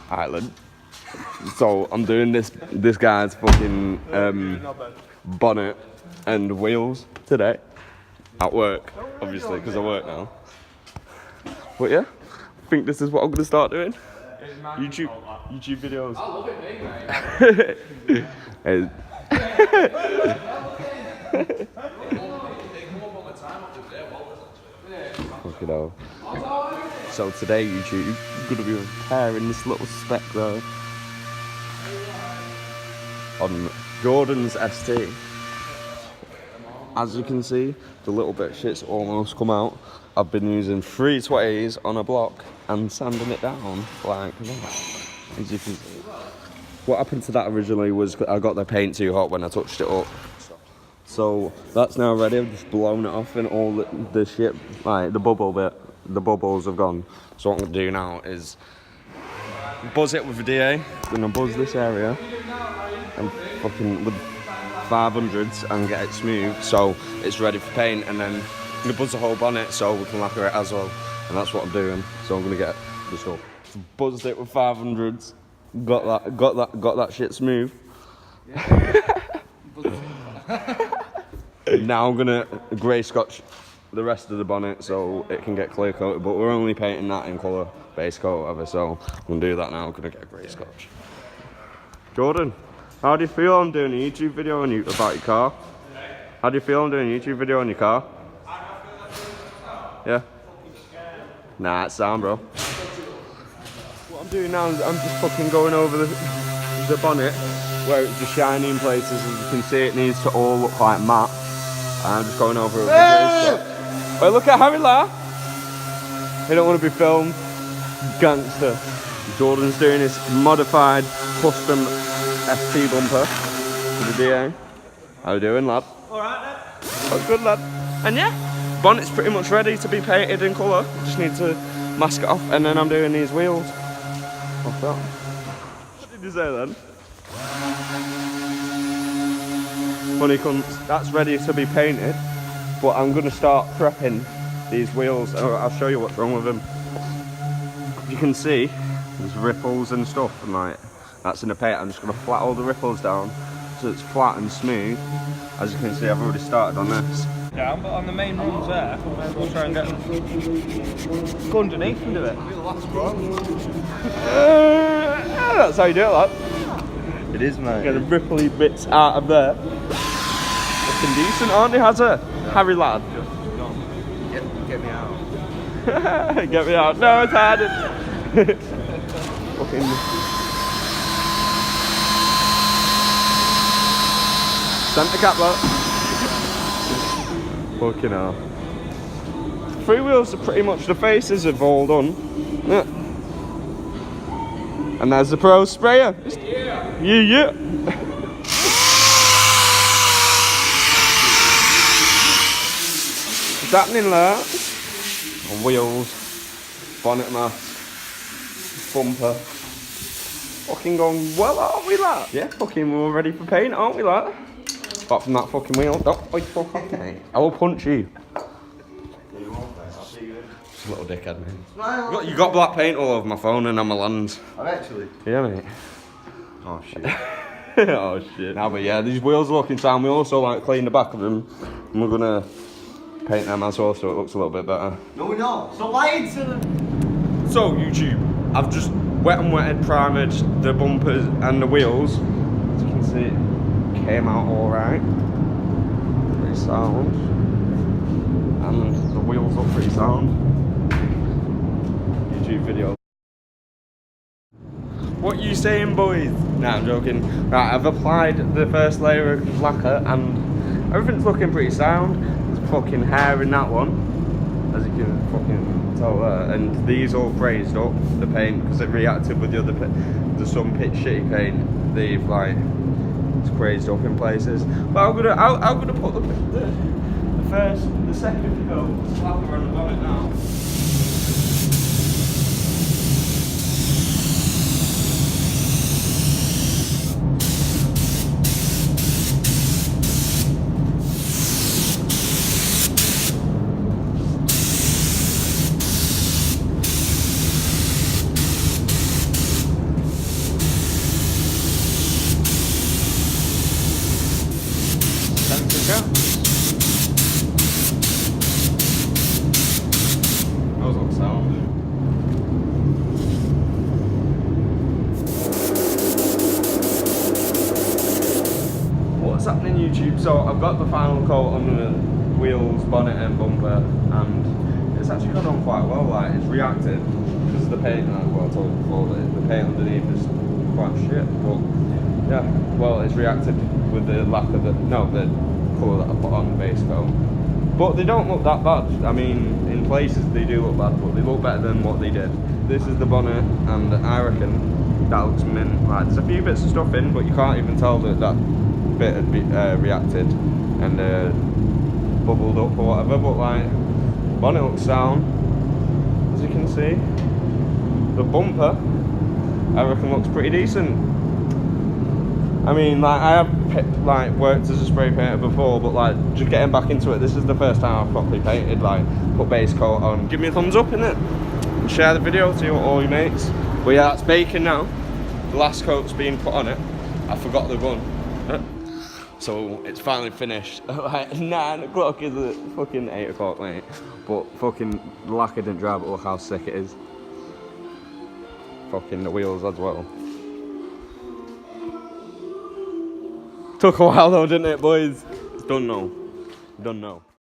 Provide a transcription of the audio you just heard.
Island. So I'm doing this guy's fucking bonnet and wheels today at work, obviously, because I work now. But yeah, I think this is what I'm gonna start doing. YouTube videos. I love it, mate. Fucking hell. So today, YouTube, I'm gonna be repairing this little speck though on Jordan's ST. As you can see, the little bit of shit's almost come out. I've been using 320s on a block and sanding it down like that. As you can see. What happened to that originally was I got the paint too hot when I touched it up. So that's now ready. I've just blown it off and all the shit, like the bubble bit, the bubbles have gone. So what I'm gonna do now is buzz it with a DA. I'm gonna buzz this area and fucking with 500s and get it smooth so it's ready for paint, and then I'm gonna buzz the whole bonnet so we can lacquer it as well, and that's what I'm doing. So I'm gonna get this up, buzzed it with 500s, got that shit smooth. Now I'm gonna grey scotch the rest of the bonnet so it can get clear coated, but we're only painting that in colour base coat or whatever, so I'm gonna do that now. I'm gonna get grey scotch. Jordan, how do you feel I'm doing a YouTube video on about your car? How do you feel I'm doing a YouTube video on your car? Yeah? Nah, it's sound, bro. What I'm doing now is I'm just fucking going over the bonnet where it's just shiny in places. As you can see, it needs to all look like matte. And I'm just going over it with the grey stuff. Wait, look at Harry La. He don't want to be filmed. Gangster. Jordan's doing his modified custom ST bumper for the DA. How you doing, lad? Alright then. Oh, good, lad. And yeah, bonnet's pretty much ready to be painted in colour. Just need to mask it off, and then I'm doing these wheels. What's that? What did you say then? Funny cunts. That's ready to be painted, but I'm going to start prepping these wheels. I'll show you what's wrong with them. You can see there's ripples and stuff, and like that's in the paint. I'm just going to flat all the ripples down so it's flat and smooth. As you can see, I've already started on this. Down, but on the main runs there, we'll try and go underneath and do it. That's how you do it, lad. It is, mate. Get the ripply bits out of there. Looking decent, aren't they, Hazza? Harry lad. Get me out. Get me out. No, it's hard. Fucking. Centre cap, look. Fucking hell. Three wheels are pretty much, the faces have all done. Yeah. And there's the pro sprayer. Yeah. What's happening there? Wheels, bonnet mask, bumper. Fucking going well, aren't we, lad? Yeah, fucking we're all ready for paint, aren't we, lad? Apart from that fucking wheel. Oh, fuck off, mate. I will punch you. Just a little dickhead, mate. You got black paint all over my phone and on my lands. I've actually. Yeah, mate. Oh shit. Oh shit. Now, but yeah, these wheels are looking sound. We also like clean the back of them, and we're gonna paint them as well so it looks a little bit better. No, we're not. Stop lying to them. So YouTube, I've just wet and wetted primed the bumpers and the wheels. As you can see, it came out all right. Pretty sound, and the wheels look pretty sound. YouTube video. What you saying, boys? Nah, I'm joking. Right, I've applied the first layer of lacquer and everything's looking pretty sound. There's fucking hair in that one, as you can fucking tell there. And these all crazed up, the paint, because it reacted with the other some pitch shitty paint. They've like, it's crazed up in places. But I'm gonna put the second to go lacquer on it now. So I've got the final coat on the wheels, bonnet and bumper, and it's actually gone on quite well. Like, it's reacted because of the paint, like what I told you before, the paint underneath is quite shit, but yeah, well, it's reacted with the lack of the colour that I put on the base coat. But they don't look that bad. I mean, in places they do look bad, but they look better than what they did. This is the bonnet, and I reckon that looks mint. Like, there's a few bits of stuff in, but you can't even tell that that bit had reacted and bubbled up or whatever. But like, bonnet looks sound, as you can see. The bumper, I reckon, looks pretty decent. I mean, like, I have worked as a spray painter before, but like, just getting back into it, this is the first time I've properly painted, like, put base coat on. Give me a thumbs up in it, and share the video to all your mates. But yeah, that's baking now. The last coat's been put on it. I forgot the gun, so it's finally finished. Like 9 o'clock, is it? Fucking 8 o'clock, mate. But fucking the lacquer didn't dry, but look how sick it is. Fucking the wheels as well. Took a while though, didn't it, boys? It's done now. Done now.